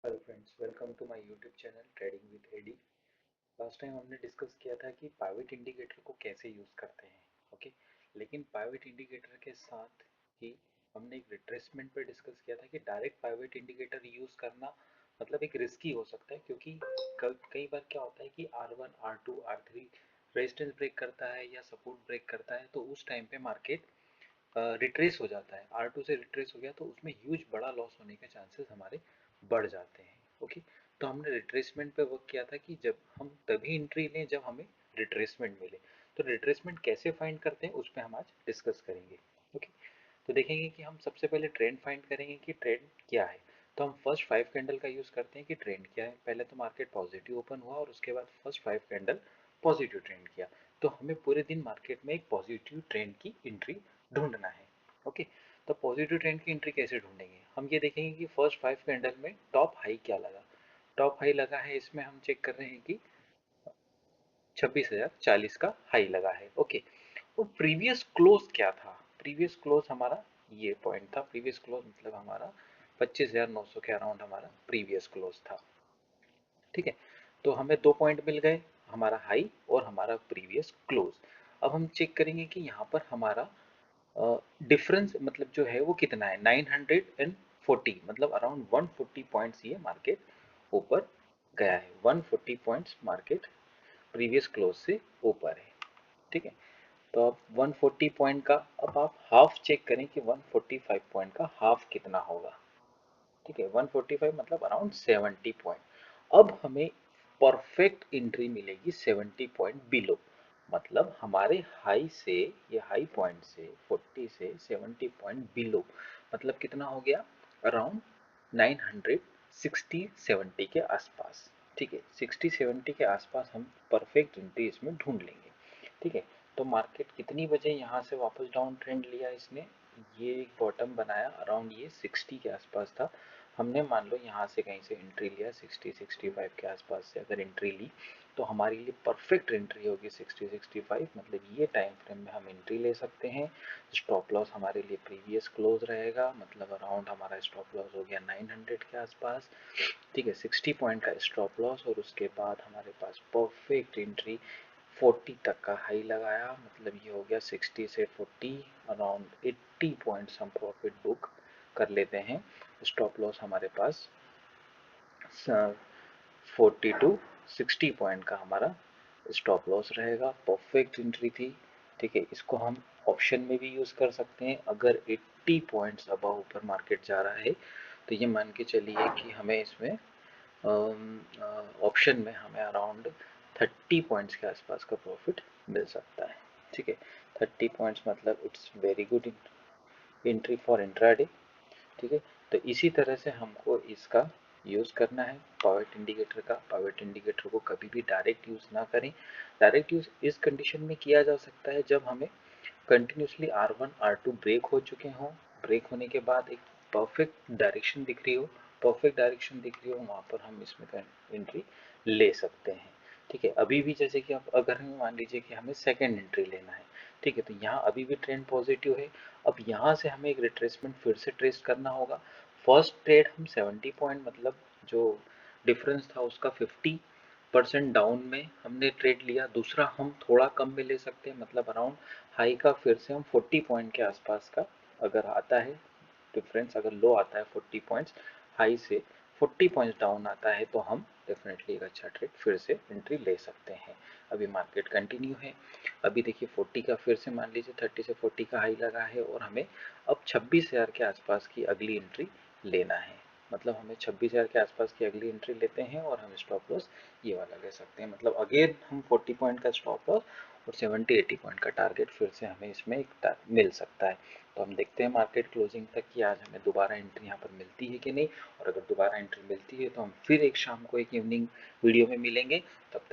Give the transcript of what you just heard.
Hello friends, welcome to my YouTube channel trading with एडी। Last time हमने discuss किया था कि पाइवट इंडिकेटर को कैसे यूज़ करते हैं। ओके, लेकिन पाइवट इंडिकेटर के साथ ही हमने एक रिट्रेसमेंट पे डिस्कस किया था कि डायरेक्ट पाइवट इंडिकेटर यूज़ करना मतलब एक रिस्की हो सकता है, क्योंकि कई बार क्या होता है कि R1 R2 R3 resistance break करता है या सपोर्ट ब्रेक करता है, तो उस टाइम पे मार्केट रिट्रेस हो जाता है। R2 से रिट्रेस हो गया तो उसमें ह्यूज बड़ा लॉस होने के चांसेस हमारे बढ़ जाते हैं। ओके, तो हमने रिट्रेसमेंट पे वर्क किया था कि जब हम तभी एंट्री लें जब हमें रिट्रेसमेंट मिले। तो रिट्रेसमेंट कैसे फाइंड करते हैं उस पर हम आज डिस्कस करेंगे। ओके, तो देखेंगे कि हम सबसे पहले ट्रेंड फाइंड करेंगे कि ट्रेंड क्या है। तो हम फर्स्ट 5 कैंडल का यूज करते हैं कि ट्रेंड क्या है। पहले तो मार्केट पॉजिटिव ओपन हुआ और उसके बाद फर्स्ट 5 कैंडल पॉजिटिव ट्रेंड किया, तो हमें पूरे दिन मार्केट में एक पॉजिटिव ट्रेंड की एंट्री ढूंढना है। ओके, तो पॉजिटिव ट्रेंड की एंट्री कैसे ढूंढेंगे, हम ये देखेंगे कि फर्स्ट 5 कैंडल में टॉप हाई क्या लगा। टॉप हाई लगा है, इसमें हम चेक कर रहे हैं कि 26,040 का हाई लगा है। ओके, तो प्रीवियस क्लोज क्या था। प्रीवियस क्लोज हमारा ये पॉइंट था। प्रीवियस क्लोज मतलब हमारा 25,900 के अराउंड हमारा प्रीवियस क्लोज था। ठीक है, तो हमें दो पॉइंट मिल गए, हमारा हाई और हमारा प्रीवियस क्लोज। अब हम चेक करेंगे कि यहाँ पर हमारा डिफरेंस मतलब जो है वो कितना है, 940, मतलब अराउंड 140 पॉइंट्स ये मार्केट ऊपर गया है। 140 पॉइंट्स मार्केट प्रीवियस क्लोज से ऊपर है। ठीक है, तो अब 140 पॉइंट का अब आप हाफ चेक करें कि 145 पॉइंट का हाफ कितना होगा। ठीक है, 145 मतलब अराउंड 70 पॉइंट। अब हमें परफेक्ट एंट्री मिलेगी 70 पॉइंट बिलो, मतलब हमारे हाई से, ये हाई पॉइंट से 40 से 70 पॉइंट बिलो, मतलब कितना हो गया, अराउंड 960 70 के आसपास। ठीक है, 60 70 के आसपास हम परफेक्ट एंट्री इसमें ढूंढ लेंगे। ठीक है, तो मार्केट कितनी बजे यहाँ से वापस डाउन ट्रेंड लिया इसने, ये एक बॉटम बनाया अराउंड ये 60 के आसपास था। हमने मान लो यहाँ से कहीं से एंट्री लिया 60 65 के आसपास से अगर एंट्री ली, तो हमारे लिए परफेक्ट एंट्री होगी 60 65, मतलब ये टाइम फ्रेम में हम एंट्री ले सकते हैं। स्टॉप लॉस हमारे लिए प्रीवियस क्लोज रहेगा, मतलब अराउंड हमारा स्टॉप लॉस हो गया 900 के आसपास। ठीक है, 60 पॉइंट का स्टॉप लॉस और उसके बाद हमारे पास परफेक्ट एंट्री 40 तक का हाई लगाया, मतलब ये हो गया 60 से 40 अराउंड 80 पॉइंट्स हम प्रॉफिट बुक कर लेते हैं। स्टॉप लॉस हमारे पास 40 टू 60 पॉइंट का हमारा स्टॉप लॉस रहेगा। परफेक्ट एंट्री थी। ठीक है, इसको हम ऑप्शन में भी यूज़ कर सकते हैं। अगर 80 पॉइंट्स अबव ऊपर मार्केट जा रहा है तो ये मान के चलिए कि हमें इसमें ऑप्शन में हमें अराउंड 30 पॉइंट्स के आसपास का प्रॉफिट मिल सकता है। ठीक है, 30 पॉइंट्स मतलब it's very good entry for intraday. ठीक है, तो इसी तरह से हमको इसका यूज़ करना है पावट इंडिकेटर का। पावट इंडिकेटर को कभी भी डायरेक्ट यूज़ ना करें। डायरेक्ट यूज़ इस कंडीशन में किया जा सकता है जब हमें कंटिन्यूसली R1 R2 ब्रेक हो चुके हों, ब्रेक होने के बाद एक परफेक्ट डायरेक्शन दिख रही हो, परफेक्ट डायरेक्शन दिख रही हो, वहाँ पर हम इसमें एंट्री ले सकते हैं। ठीक है, अभी भी जैसे कि आप अगर हमें मान लीजिए कि हमें सेकेंड एंट्री लेना है। ठीक है, तो यहाँ अभी भी ट्रेंड पॉजिटिव है। अब यहाँ से हमें एक रिट्रेसमेंट फिर से ट्रेस करना होगा। फर्स्ट ट्रेड हम 70 पॉइंट मतलब जो डिफरेंस था उसका 50% डाउन में हमने ट्रेड लिया। दूसरा हम थोड़ा कम में ले सकते हैं, मतलब अराउंड हाई का फिर से हम 40 पॉइंट के आसपास का अगर आता है डिफरेंस, अगर लो आता है 40 पॉइंट्स हाई से 40 पॉइंट्स डाउन आता है, तो हम डेफिनेटली एक अच्छा ट्रेड फिर से एंट्री ले सकते हैं। अभी मार्केट कंटिन्यू है। अभी देखिए 40 का फिर से मान लीजिए 30 से 40 का हाई लगा है और हमें अब 26,000 के आसपास की अगली एंट्री लेना है। मतलब हमें 26,000 के आसपास की अगली एंट्री लेते हैं और हम स्टॉप लॉस ये वाला ले सकते हैं। मतलब अगेन हम 40 पॉइंट का स्टॉप लॉस और 70-80 पॉइंट का टारगेट फिर से हमें इसमें एक मिल सकता है। तो हम देखते हैं मार्केट क्लोजिंग तक कि आज हमें दोबारा एंट्री यहाँ पर मिलती है कि नहीं, और अगर दोबारा एंट्री मिलती है तो हम फिर एक शाम को एक इवनिंग वीडियो में मिलेंगे। तब तक